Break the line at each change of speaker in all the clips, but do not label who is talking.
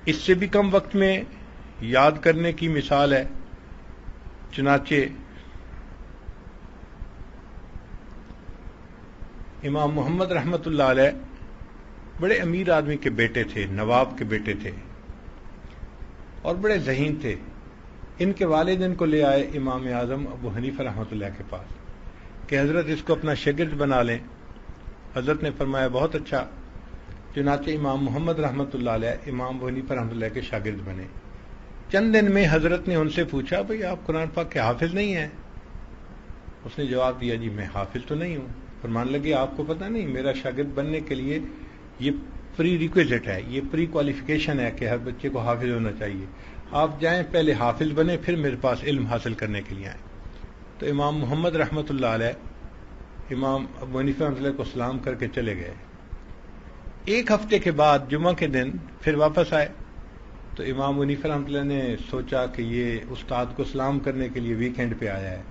اس سے بھی کم وقت میں یاد کرنے کی مثال ہے. چنانچہ امام محمد رحمۃ اللہ علیہ بڑے امیر آدمی کے بیٹے تھے، نواب کے بیٹے تھے اور بڑے ذہین تھے. ان کے والد ان کو لے آئے امام اعظم ابو حنیفہ رحمۃ اللہ کے پاس کہ حضرت اس کو اپنا شاگرد بنا لیں. حضرت نے فرمایا بہت اچھا. چنانچہ امام محمد رحمۃ اللہ علیہ امام ابو حنیفہ رحمۃ اللہ کے شاگرد بنے. چند دن میں حضرت نے ان سے پوچھا بھئی آپ قرآن پاک کے حافظ نہیں ہیں؟ اس نے جواب دیا جی میں حافظ تو نہیں ہوں. فرمان لگے آپ کو پتہ نہیں میرا شاگرد بننے کے لیے یہ پری ریکویزٹ ہے، یہ پری کوالیفیکیشن ہے کہ ہر بچے کو حافظ ہونا چاہیے. آپ جائیں پہلے حافظ بنے پھر میرے پاس علم حاصل کرنے کے لیے آئیں. تو امام محمد رحمۃ اللہ علیہ امام ابو حنیفہ رحمۃ اللہ کو سلام کر کے چلے گئے. ایک ہفتے کے بعد جمعہ کے دن پھر واپس آئے تو امام ابو حنیفہ رحمۃ اللہ نے سوچا کہ یہ استاد کو سلام کرنے کے لیے ویکینڈ پہ آیا ہے،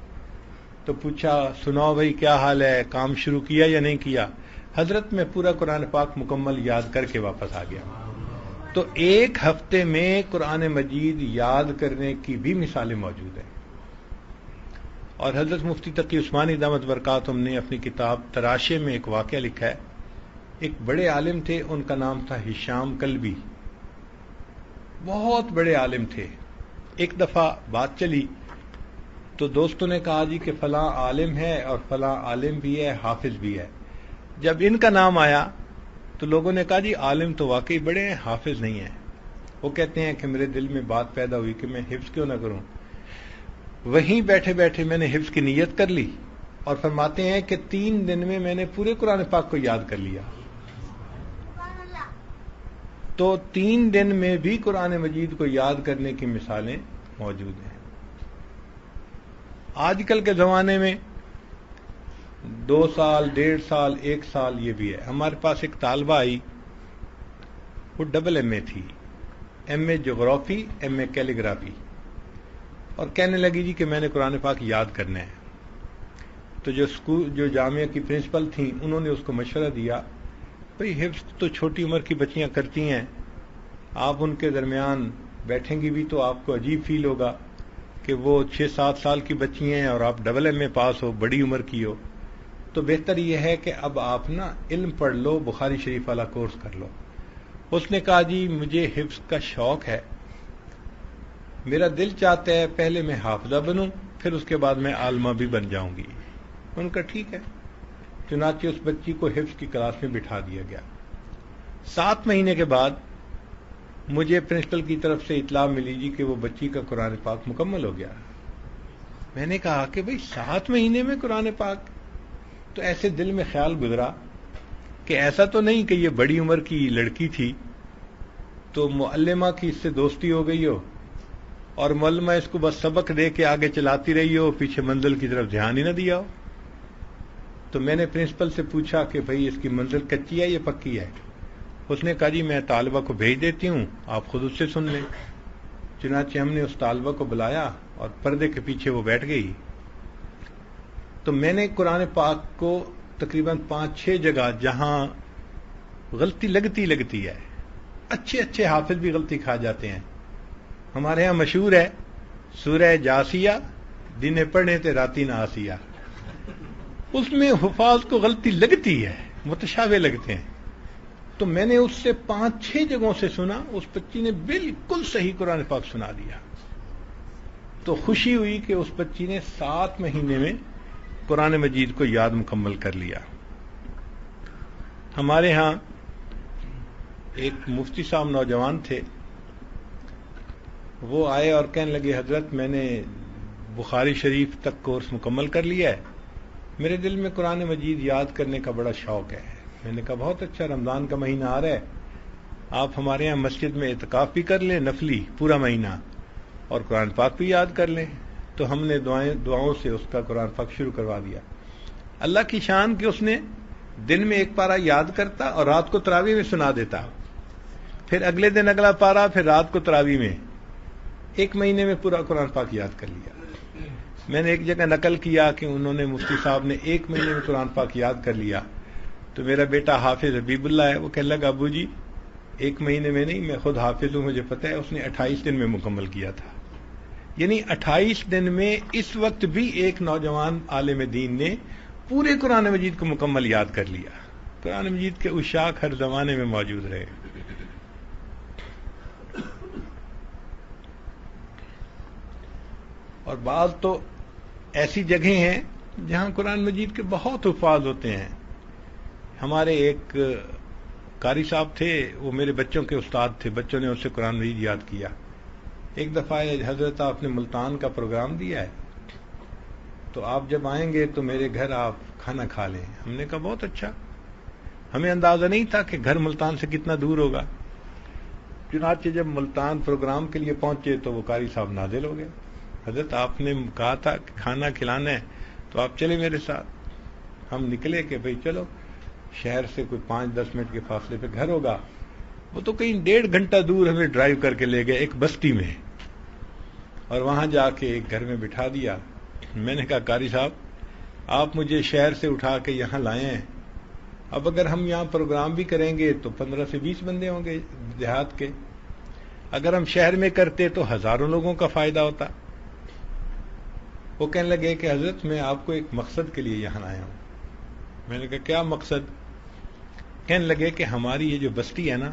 تو پوچھا سناؤ بھائی کیا حال ہے، کام شروع کیا یا نہیں کیا؟ حضرت میں پورا قرآن پاک مکمل یاد کر کے واپس آ گیا. تو ایک ہفتے میں قرآن مجید یاد کرنے کی بھی مثالیں موجود ہیں. اور حضرت مفتی تقی عثمانی دامت برکاتہم نے اپنی کتاب تراشے میں ایک واقعہ لکھا ہے. ایک بڑے عالم تھے، ان کا نام تھا ہشام کلبی، بہت بڑے عالم تھے. ایک دفعہ بات چلی تو دوستوں نے کہا جی کہ فلاں عالم ہے اور فلاں عالم بھی ہے، حافظ بھی ہے. جب ان کا نام آیا تو لوگوں نے کہا جی عالم تو واقعی بڑے ہیں، حافظ نہیں ہیں. وہ کہتے ہیں کہ میرے دل میں بات پیدا ہوئی کہ میں حفظ کیوں نہ کروں. وہیں بیٹھے بیٹھے میں نے حفظ کی نیت کر لی اور فرماتے ہیں کہ 3 دن میں میں نے پورے قرآن پاک کو یاد کر لیا. تو 3 دن میں بھی قرآن مجید کو یاد کرنے کی مثالیں موجود ہیں. آج کل کے زمانے میں 2 سال، 1.5 سال، 1 سال یہ بھی ہے. ہمارے پاس ایک طالبہ آئی، وہ ڈبل ایم اے تھی، ایم اے جغرافی، ایم اے کیلیگرافی، اور کہنے لگی جی کہ میں نے قرآن پاک یاد کرنا ہے. تو جو جامعہ کی پرنسپل تھیں انہوں نے اس کو مشورہ دیا بھئی حفظ تو چھوٹی عمر کی بچیاں کرتی ہیں، آپ ان کے درمیان بیٹھیں گی بھی تو آپ کو عجیب فیل ہوگا کہ وہ 6-7 سال کی بچی ہیں اور آپ ڈبل ایم اے پاس ہو، بڑی عمر کی ہو. تو بہتر یہ ہے کہ اب آپ نا علم پڑھ لو، بخاری شریف والا کورس کر لو. اس نے کہا جی مجھے حفظ کا شوق ہے، میرا دل چاہتا ہے پہلے میں حافظہ بنوں پھر اس کے بعد میں عالمہ بھی بن جاؤں گی. ان کا ٹھیک ہے. چنانچہ اس بچی کو حفظ کی کلاس میں بٹھا دیا گیا. 7 مہینے کے بعد مجھے پرنسپل کی طرف سے اطلاع ملی جی کہ وہ بچی کا قرآن پاک مکمل ہو گیا. میں نے کہا کہ بھئی 7 مہینے میں قرآن پاک؟ تو ایسے دل میں خیال گزرا کہ ایسا تو نہیں کہ یہ بڑی عمر کی لڑکی تھی تو معلمہ کی اس سے دوستی ہو گئی ہو اور معلمہ اس کو بس سبق دے کے آگے چلاتی رہی ہو، پیچھے منزل کی طرف دھیان ہی نہ دیا ہو. تو میں نے پرنسپل سے پوچھا کہ بھئی اس کی منزل کچی ہے یا پکی ہے؟ اس نے کہا جی میں طالبہ کو بھیج دیتی ہوں، آپ خود اس سے سن لیں. چنانچہ ہم نے اس طالبہ کو بلایا اور پردے کے پیچھے وہ بیٹھ گئی. تو میں نے قرآن پاک کو تقریباً 5-6 جگہ جہاں غلطی لگتی ہے، اچھے حافظ بھی غلطی کھا جاتے ہیں. ہمارے ہاں مشہور ہے سورہ جاسیہ دن پڑھنے تے راتی نہ آسیہ، اس میں حفاظ کو غلطی لگتی ہے، متشابہ لگتے ہیں. تو میں نے اس سے 5-6 جگہوں سے سنا، اس بچی نے بالکل صحیح قرآن پاک سنا دیا. تو خوشی ہوئی کہ اس بچی نے 7 مہینے میں قرآن مجید کو یاد مکمل کر لیا. ہمارے ہاں ایک مفتی صاحب نوجوان تھے، وہ آئے اور کہنے لگے حضرت میں نے بخاری شریف تک کورس مکمل کر لیا ہے، میرے دل میں قرآن مجید یاد کرنے کا بڑا شوق ہے. میں نے کہا بہت اچھا، رمضان کا مہینہ آ رہا ہے، آپ ہمارے ہاں مسجد میں اعتکاف بھی کر لیں نفلی پورا مہینہ اور قرآن پاک بھی یاد کر لیں. تو ہم نے دعاؤں سے اس کا قرآن پاک شروع کروا دیا. اللہ کی شان کہ اس نے دن میں 1 پارہ یاد کرتا اور رات کو تراویح میں سنا دیتا، پھر اگلے دن اگلا پارہ، پھر رات کو تراویح میں. 1 مہینے میں پورا قرآن پاک یاد کر لیا. میں نے ایک جگہ نقل کیا کہ انہوں نے مفتی صاحب نے 1 مہینے میں قرآن پاک یاد کر لیا. تو میرا بیٹا حافظ حبیب اللہ ہے، وہ کہنے لگا ابو جی 1 مہینے میں نہیں، میں خود حافظ ہوں، مجھے پتہ ہے، اس نے 28 دن میں مکمل کیا تھا. یعنی 28 دن میں اس وقت بھی ایک نوجوان عالم دین نے پورے قرآن مجید کو مکمل یاد کر لیا. قرآن مجید کے عشاق ہر زمانے میں موجود رہے. اور بعض تو ایسی جگہیں ہیں جہاں قرآن مجید کے بہت حفاظ ہوتے ہیں. ہمارے ایک قاری صاحب تھے، وہ میرے بچوں کے استاد تھے، بچوں نے ان سے قرآن مجید یاد کیا. ایک دفعہ حضرت آپ نے ملتان کا پروگرام دیا ہے، تو آپ جب آئیں گے تو میرے گھر آپ کھانا کھا لیں. ہم نے کہا بہت اچھا. ہمیں اندازہ نہیں تھا کہ گھر ملتان سے کتنا دور ہوگا. چنانچہ جب ملتان پروگرام کے لیے پہنچے تو وہ قاری صاحب نازل ہو گئے. حضرت آپ نے کہا تھا کہ کھانا کھلانا ہے تو آپ چلے میرے ساتھ. ہم نکلے کہ بھئی چلو، شہر سے کوئی 5-10 منٹ کے فاصلے پہ گھر ہوگا. وہ تو کہیں 1.5 گھنٹہ دور ہمیں ڈرائیو کر کے لے گئے ایک بستی میں، اور وہاں جا کے ایک گھر میں بٹھا دیا. میں نے کہا قاری صاحب آپ مجھے شہر سے اٹھا کے یہاں لائے ہیں، اب اگر ہم یہاں پروگرام بھی کریں گے تو 15 سے 20 بندے ہوں گے دیہات کے، اگر ہم شہر میں کرتے تو ہزاروں لوگوں کا فائدہ ہوتا. وہ کہنے لگے کہ حضرت میں آپ کو ایک مقصد کے لیے یہاں آیا ہوں. میں نے کہا کیا مقصد؟ کہنے لگے کہ ہماری یہ جو بستی ہے نا،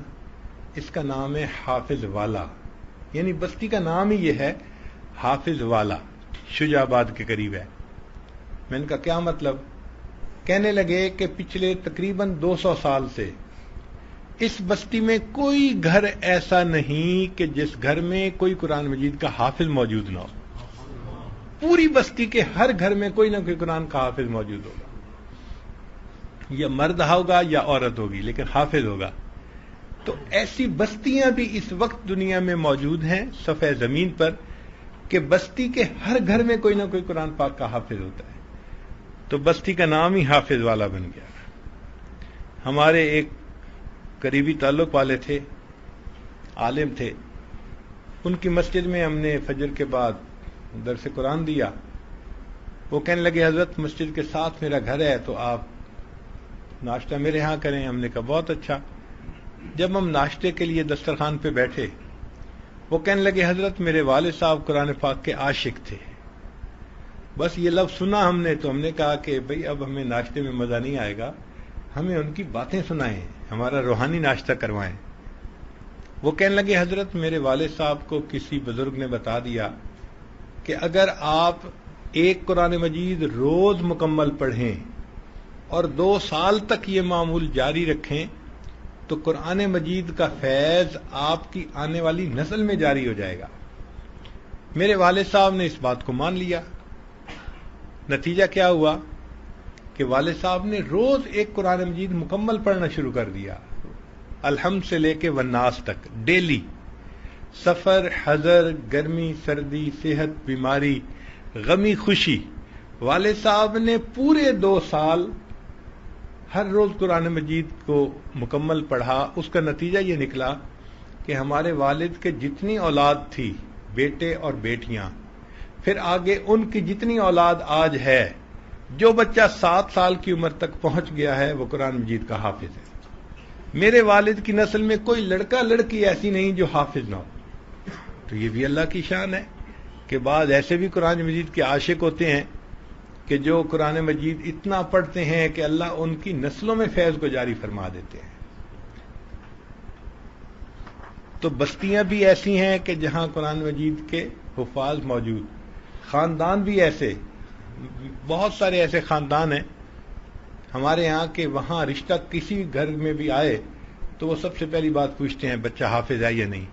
اس کا نام ہے حافظ والا. یعنی بستی کا نام ہی یہ ہے حافظ والا، شجاع آباد کے قریب ہے. میں نے کہا کیا مطلب؟ کہنے لگے کہ پچھلے تقریباً 200 سال سے اس بستی میں کوئی گھر ایسا نہیں کہ جس گھر میں کوئی قرآن مجید کا حافظ موجود نہ ہو. پوری بستی کے ہر گھر میں کوئی نہ کوئی قرآن کا حافظ موجود ہوگا. یا مرد ہوگا یا عورت ہوگی، لیکن حافظ ہوگا. تو ایسی بستیاں بھی اس وقت دنیا میں موجود ہیں صفحہ زمین پر کہ بستی کے ہر گھر میں کوئی نہ کوئی قرآن پاک کا حافظ ہوتا ہے. تو بستی کا نام ہی حافظ والا بن گیا. ہمارے ایک قریبی تعلق والے تھے، عالم تھے، ان کی مسجد میں ہم نے فجر کے بعد درس قرآن دیا. وہ کہنے لگے حضرت مسجد کے ساتھ میرا گھر ہے تو آپ ناشتہ میرے ہاں کریں. ہم نے کہا بہت اچھا. جب ہم ناشتے کے لیے دسترخوان پہ بیٹھے، وہ کہنے لگے حضرت میرے والد صاحب قرآن پاک کے عاشق تھے. بس یہ لفظ سنا ہم نے تو ہم نے کہا کہ بھئی اب ہمیں ناشتے میں مزہ نہیں آئے گا، ہمیں ان کی باتیں سنائیں، ہمارا روحانی ناشتہ کروائیں. وہ کہنے لگے حضرت میرے والد صاحب کو کسی بزرگ نے بتا دیا کہ اگر آپ ایک قرآن مجید روز مکمل پڑھیں اور 2 سال تک یہ معمول جاری رکھیں تو قرآن مجید کا فیض آپ کی آنے والی نسل میں جاری ہو جائے گا. میرے والد صاحب نے اس بات کو مان لیا. نتیجہ کیا ہوا کہ والد صاحب نے روز ایک قرآن مجید مکمل پڑھنا شروع کر دیا، الحمد سے لے کے والناس تک، ڈیلی. سفر، حضر، گرمی، سردی، صحت، بیماری، غمی، خوشی، والد صاحب نے پورے 2 سال ہر روز قرآن مجید کو مکمل پڑھا. اس کا نتیجہ یہ نکلا کہ ہمارے والد کے جتنی اولاد تھی، بیٹے اور بیٹیاں، پھر آگے ان کی جتنی اولاد آج ہے، جو بچہ 7 سال کی عمر تک پہنچ گیا ہے وہ قرآن مجید کا حافظ ہے. میرے والد کی نسل میں کوئی لڑکا لڑکی ایسی نہیں جو حافظ نہ ہو. تو یہ بھی اللہ کی شان ہے کہ بعض ایسے بھی قرآن مجید کے عاشق ہوتے ہیں کہ جو قرآن مجید اتنا پڑھتے ہیں کہ اللہ ان کی نسلوں میں فیض کو جاری فرما دیتے ہیں. تو بستیاں بھی ایسی ہیں کہ جہاں قرآن مجید کے حفاظ موجود، خاندان بھی ایسے، بہت سارے ایسے خاندان ہیں ہمارے یہاں کہ وہاں رشتہ کسی گھر میں بھی آئے تو وہ سب سے پہلی بات پوچھتے ہیں بچہ حافظ ہے یا نہیں.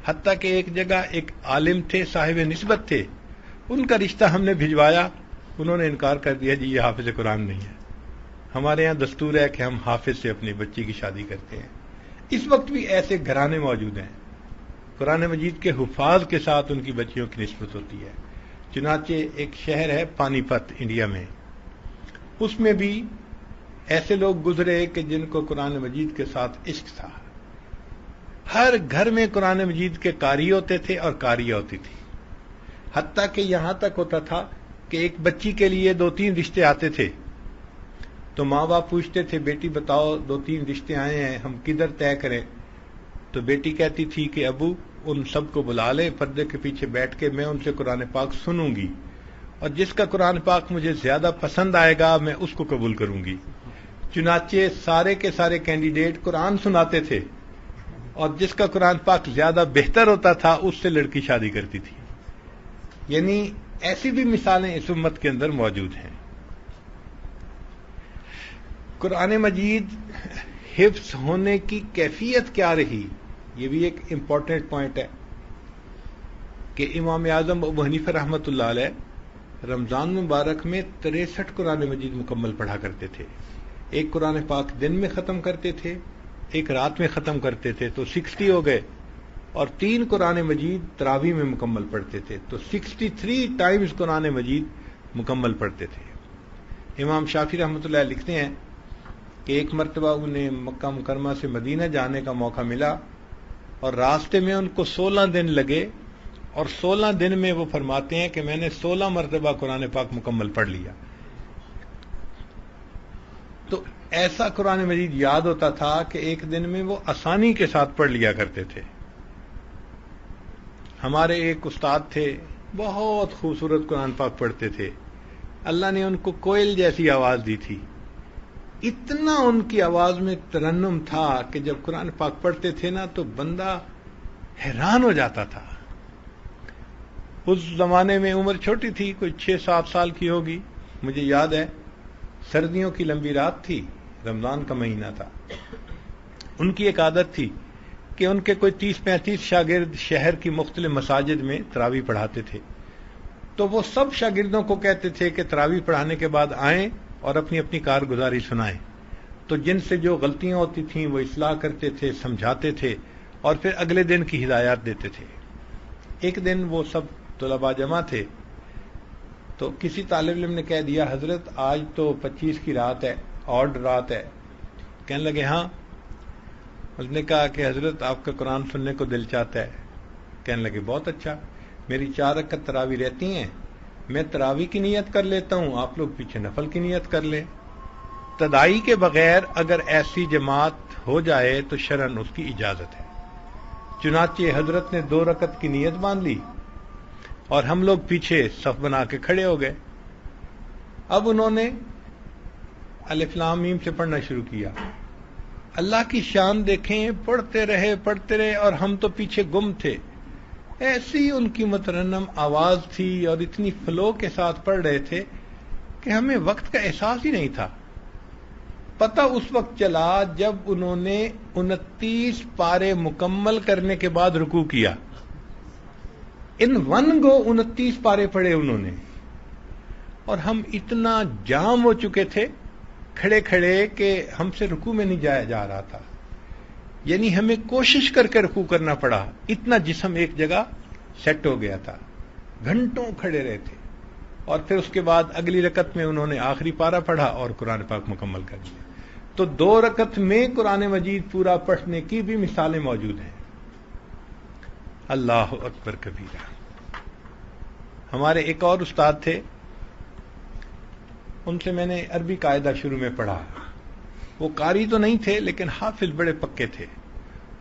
حتیٰ کہ ایک جگہ ایک عالم تھے، صاحب نسبت تھے، ان کا رشتہ ہم نے بھجوایا، انہوں نے انکار کر دیا جی یہ حافظ قرآن نہیں ہے. ہمارے یہاں دستور ہے کہ ہم حافظ سے اپنی بچی کی شادی کرتے ہیں. اس وقت بھی ایسے گھرانے موجود ہیں، قرآن مجید کے حفاظ کے ساتھ ان کی بچیوں کی نسبت ہوتی ہے. چنانچہ ایک شہر ہے پانی پت انڈیا میں، اس میں بھی ایسے لوگ گزرے کہ جن کو قرآن مجید کے ساتھ عشق تھا. ہر گھر میں قرآن مجید کے قاری ہوتے تھے اور قاریہ ہوتی تھی. حتیٰ کہ یہاں تک ہوتا تھا کہ ایک بچی کے لیے 2-3 رشتے آتے تھے تو ماں باپ پوچھتے تھے بیٹی بتاؤ 2-3 رشتے آئے ہیں ہم کدھر طے کریں؟ تو بیٹی کہتی تھی کہ ابو ان سب کو بلا لیں پردے کے پیچھے بیٹھ کے میں ان سے قرآن پاک سنوں گی اور جس کا قرآن پاک مجھے زیادہ پسند آئے گا میں اس کو قبول کروں گی. چنانچہ سارے کے سارے کینڈیڈیٹ قرآن سناتے تھے اور جس کا قرآن پاک زیادہ بہتر ہوتا تھا اس سے لڑکی شادی کرتی تھی. یعنی ایسی بھی مثالیں اس امت کے اندر موجود ہیں. قرآن مجید حفظ ہونے کی کیفیت کیا رہی، یہ بھی ایک امپورٹنٹ پوائنٹ ہے کہ امام اعظم ابو حنیفہ رحمۃ اللہ علیہ رمضان مبارک میں 63 قرآن مجید مکمل پڑھا کرتے تھے. ایک قرآن پاک دن میں ختم کرتے تھے، ایک رات میں ختم کرتے تھے تو 60 ہو گئے، اور 3 قرآن مجید تراویح میں مکمل پڑھتے تھے تو 63 ٹائمز قرآن مجید مکمل پڑھتے تھے. امام شافعی رحمۃ اللہ علیہ لکھتے ہیں کہ ایک مرتبہ انہیں مکہ مکرمہ سے مدینہ جانے کا موقع ملا اور راستے میں ان کو 16 دن لگے، اور 16 دن میں وہ فرماتے ہیں کہ میں نے 16 مرتبہ قرآن پاک مکمل پڑھ لیا. تو ایسا قرآن مجید یاد ہوتا تھا کہ ایک دن میں وہ آسانی کے ساتھ پڑھ لیا کرتے تھے. ہمارے ایک استاد تھے، بہت خوبصورت قرآن پاک پڑھتے تھے. اللہ نے ان کو کوئل جیسی آواز دی تھی. اتنا ان کی آواز میں ترنم تھا کہ جب قرآن پاک پڑھتے تھے نا تو بندہ حیران ہو جاتا تھا. اس زمانے میں عمر چھوٹی تھی، کوئی 6-7 سال کی ہوگی. مجھے یاد ہے سردیوں کی لمبی رات تھی، رمضان کا مہینہ تھا. ان کی ایک عادت تھی کہ ان کے کوئی 30-35 شاگرد شہر کی مختلف مساجد میں تراویح پڑھاتے تھے. تو وہ سب شاگردوں کو کہتے تھے کہ تراویح پڑھانے کے بعد آئیں اور اپنی اپنی کارگزاری سنائیں. تو جن سے جو غلطیاں ہوتی تھیں وہ اصلاح کرتے تھے، سمجھاتے تھے اور پھر اگلے دن کی ہدایات دیتے تھے. ایک دن وہ سب طلباء جمع تھے تو کسی طالب علم نے کہہ دیا حضرت آج تو 25 کی رات ہے، آڈ رات ہے. کہنے لگے ہاں. اس نے کہا کہ حضرت آپ کا قرآن سننے کو دل چاہتا ہے. کہنے لگے بہت اچھا، میری 4 رکعت تراویح رہتی ہیں، میں تراویح کی نیت کر لیتا ہوں، آپ لوگ پیچھے نفل کی نیت کر لیں. تدائی کے بغیر اگر ایسی جماعت ہو جائے تو شرعاً اس کی اجازت ہے. چنانچہ حضرت نے 2 رکعت کی نیت باندھ لی اور ہم لوگ پیچھے صف بنا کے کھڑے ہو گئے. اب انہوں نے الف لام میم سے پڑھنا شروع کیا. اللہ کی شان دیکھیں، پڑھتے رہے اور ہم تو پیچھے گم تھے. ایسی ان کی مترنم آواز تھی اور اتنی فلو کے ساتھ پڑھ رہے تھے کہ ہمیں وقت کا احساس ہی نہیں تھا. پتہ اس وقت چلا جب انہوں نے 29 پارے مکمل کرنے کے بعد رکوع کیا. ان ون گو 29 پارے پڑھے انہوں نے، اور ہم اتنا جام ہو چکے تھے کھڑے کھڑے کہ ہم سے رکوع میں نہیں جایا جا رہا تھا. یعنی ہمیں کوشش کر کے رکوع کرنا پڑا، اتنا جسم ایک جگہ سیٹ ہو گیا تھا. گھنٹوں کھڑے رہے تھے اور پھر اس کے بعد اگلی رکعت میں انہوں نے آخری پارہ پڑھا اور قرآن پاک مکمل کر لیا. تو 2 رکعت میں قرآن مجید پورا پڑھنے کی بھی مثالیں موجود ہیں. اللہ اکبر کبیرہ. ہمارے ایک اور استاد تھے، ان سے میں نے عربی قاعدہ شروع میں پڑھا. وہ قاری تو نہیں تھے لیکن حافظ بڑے پکے تھے.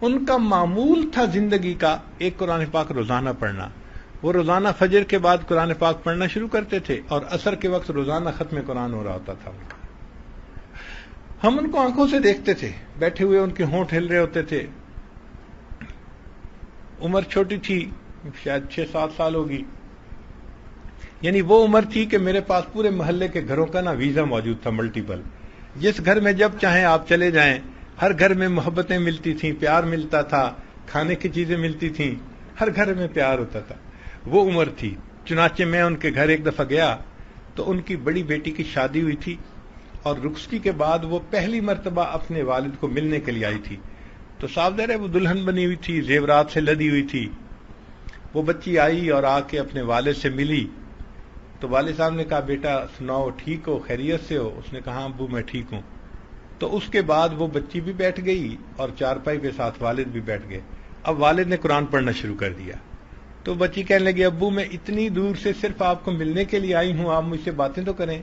ان کا معمول تھا زندگی کا ایک قرآن پاک روزانہ پڑھنا. وہ روزانہ فجر کے بعد قرآن پاک پڑھنا شروع کرتے تھے اور عصر کے وقت روزانہ ختم قرآن ہو رہا ہوتا تھا ان کا. ہم ان کو آنکھوں سے دیکھتے تھے، بیٹھے ہوئے ان کے ہونٹ ہل رہے ہوتے تھے. عمر چھوٹی تھی، شاید 6-7 سال ہوگی. یعنی وہ عمر تھی کہ میرے پاس پورے محلے کے گھروں کا نا ویزا موجود تھا، ملٹیپل. جس گھر میں جب چاہیں آپ چلے جائیں. ہر گھر میں محبتیں ملتی تھیں، پیار ملتا تھا، کھانے کی چیزیں ملتی تھیں، ہر گھر میں پیار ہوتا تھا. وہ عمر تھی. چنانچہ میں ان کے گھر ایک دفعہ گیا تو ان کی بڑی بیٹی کی شادی ہوئی تھی اور رخصتی کے بعد وہ پہلی مرتبہ اپنے والد کو ملنے کے لیے آئی تھی. تو صاف ظاہر ہے وہ دلہن بنی ہوئی تھی، زیورات سے لدی ہوئی تھی. وہ بچی آئی اور آ کے اپنے والد سے ملی تو والد صاحب نے کہا بیٹا سناؤ ٹھیک ہو، خیریت سے ہو؟ اس نے کہا ابو میں ٹھیک ہوں. تو اس کے بعد وہ بچی بھی بیٹھ گئی اور چارپائی کے ساتھ والد بھی بیٹھ گئے. اب والد نے قرآن پڑھنا شروع کر دیا. تو بچی کہنے لگی ابو میں اتنی دور سے صرف آپ کو ملنے کے لیے آئی ہوں، آپ مجھ سے باتیں تو کریں.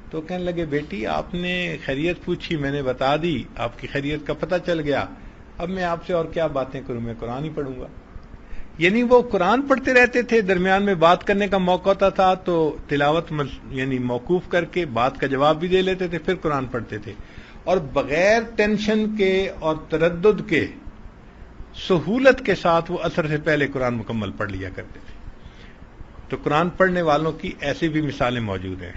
تو کہنے لگے بیٹی آپ نے خیریت پوچھی، میں نے بتا دی، آپ کی خیریت کا پتہ چل گیا. اب میں آپ سے اور کیا باتیں کروں، میں قرآن ہی پڑھوں گا. یعنی وہ قرآن پڑھتے رہتے تھے، درمیان میں بات کرنے کا موقع ہوتا تھا تو تلاوت یعنی موقوف کر کے بات کا جواب بھی دے لیتے تھے، پھر قرآن پڑھتے تھے، اور بغیر ٹینشن کے اور تردد کے سہولت کے ساتھ وہ عصر سے پہلے قرآن مکمل پڑھ لیا کرتے تھے. تو قرآن پڑھنے والوں کی ایسی بھی مثالیں موجود ہیں.